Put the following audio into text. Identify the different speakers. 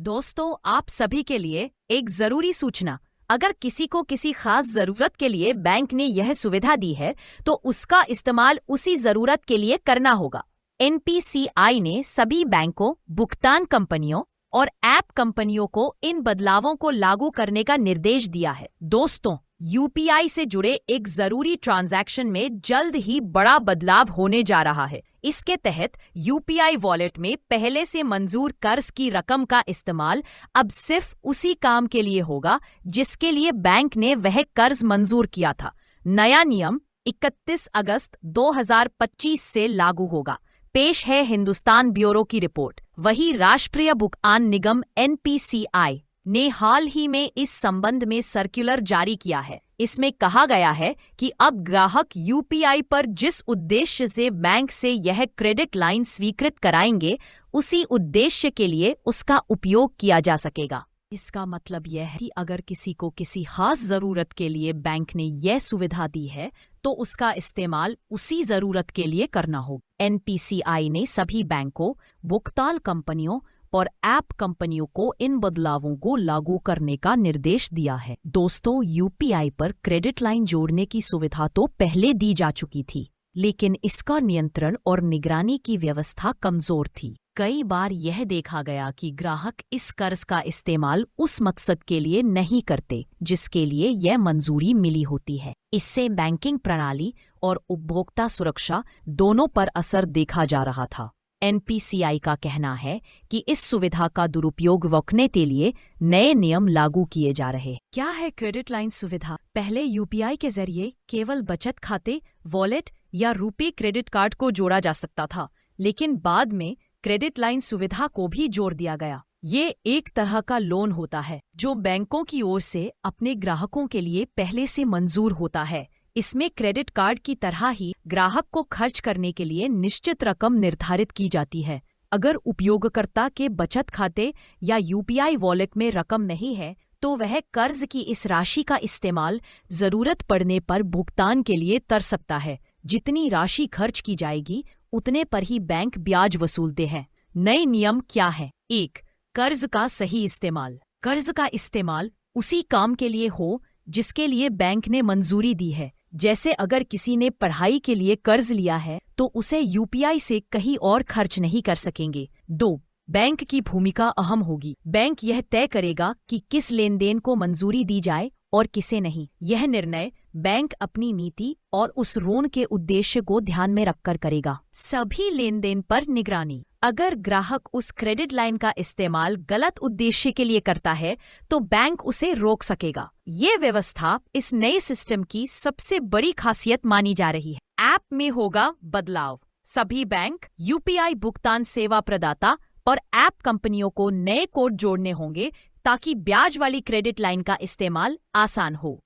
Speaker 1: दोस्तों, आप सभी के लिए एक जरूरी सूचना। अगर किसी को किसी खास जरूरत के लिए बैंक ने यह सुविधा दी है तो उसका इस्तेमाल उसी जरूरत के लिए करना होगा। एनपीसीआई ने सभी बैंकों, भुगतान कंपनियों और ऐप कंपनियों को इन बदलावों को लागू करने का निर्देश दिया है। दोस्तों, यूपीआई से जुड़े एक जरूरी ट्रांजैक्शन में जल्द ही बड़ा बदलाव होने जा रहा है। इसके तहत यूपीआई वॉलेट में पहले से मंजूर कर्ज की रकम का इस्तेमाल अब सिर्फ उसी काम के लिए होगा जिसके लिए बैंक ने वह कर्ज मंजूर किया था। नया नियम 31 अगस्त 2025 से लागू होगा। पेश है हिंदुस्तान ब्यूरो की रिपोर्ट। वही राष्ट्रीय भुगतान निगम एनपीसीआई ने हाल ही में इस संबंध में सर्कुलर जारी किया है। इसमें कहा गया है कि अब ग्राहक यूपीआई पर जिस उद्देश्य से बैंक से यह क्रेडिट लाइन स्वीकृत कराएंगे, उसी उद्देश्य के लिए उसका उपयोग किया जा सकेगा। इसका मतलब यह है कि अगर किसी को किसी खास जरूरत के लिए बैंक ने यह सुविधा दी है तो उसका इस्तेमाल उसी जरूरत के लिए करना होगा। एनपीसीआई ने सभी बैंकों, भुगतान कंपनियों और ऐप कंपनियों को इन बदलावों को लागू करने का निर्देश दिया है। दोस्तों, यूपीआई पर क्रेडिट लाइन जोड़ने की सुविधा तो पहले दी जा चुकी थी, लेकिन इसका नियंत्रण और निगरानी की व्यवस्था कमजोर थी। कई बार यह देखा गया कि ग्राहक इस कर्ज का इस्तेमाल उस मकसद के लिए नहीं करते जिसके लिए यह मंजूरी मिली होती है। इससे बैंकिंग प्रणाली और उपभोक्ता सुरक्षा दोनों पर असर देखा जा रहा था। एनपीसीआई का कहना है कि इस सुविधा का दुरुपयोग रोकने के लिए नए नियम लागू किए जा रहे हैं। क्या है क्रेडिट लाइन सुविधा? पहले यूपीआई के जरिए केवल बचत खाते, वॉलेट या रुपे क्रेडिट कार्ड को जोड़ा जा सकता था, लेकिन बाद में क्रेडिट लाइन सुविधा को भी जोड़ दिया गया। ये एक तरह का लोन होता है जो बैंकों की ओर से अपने ग्राहकों के लिए पहले से मंजूर होता है। इसमें क्रेडिट कार्ड की तरह ही ग्राहक को खर्च करने के लिए निश्चित रकम निर्धारित की जाती है। अगर उपयोगकर्ता के बचत खाते या यूपीआई वॉलेट में रकम नहीं है तो वह कर्ज की इस राशि का इस्तेमाल जरूरत पड़ने पर भुगतान के लिए कर सकता है। जितनी राशि खर्च की जाएगी उतने पर ही बैंक ब्याज वसूलते हैं। नए नियम क्या है? 1. कर्ज का सही इस्तेमाल। कर्ज का इस्तेमाल उसी काम के लिए हो जिसके लिए बैंक ने मंजूरी दी है। जैसे अगर किसी ने पढ़ाई के लिए कर्ज लिया है तो उसे यूपीआई से कहीं और खर्च नहीं कर सकेंगे। 2. बैंक की भूमिका अहम होगी। बैंक यह तय करेगा कि किस लेनदेन को मंजूरी दी जाए और किसे नहीं। यह निर्णय बैंक अपनी नीति और उस ऋण के उद्देश्य को ध्यान में रखकर करेगा। सभी लेनदेन पर निगरानी। अगर ग्राहक उस क्रेडिट लाइन का इस्तेमाल गलत उद्देश्य के लिए करता है तो बैंक उसे रोक सकेगा। ये व्यवस्था इस नए सिस्टम की सबसे बड़ी खासियत मानी जा रही है। ऐप में होगा बदलाव। सभी बैंक, यूपीआई भुगतान सेवा प्रदाता और ऐप कंपनियों को नए कोड जोड़ने होंगे ताकि ब्याज वाली क्रेडिट लाइन का इस्तेमाल आसान हो।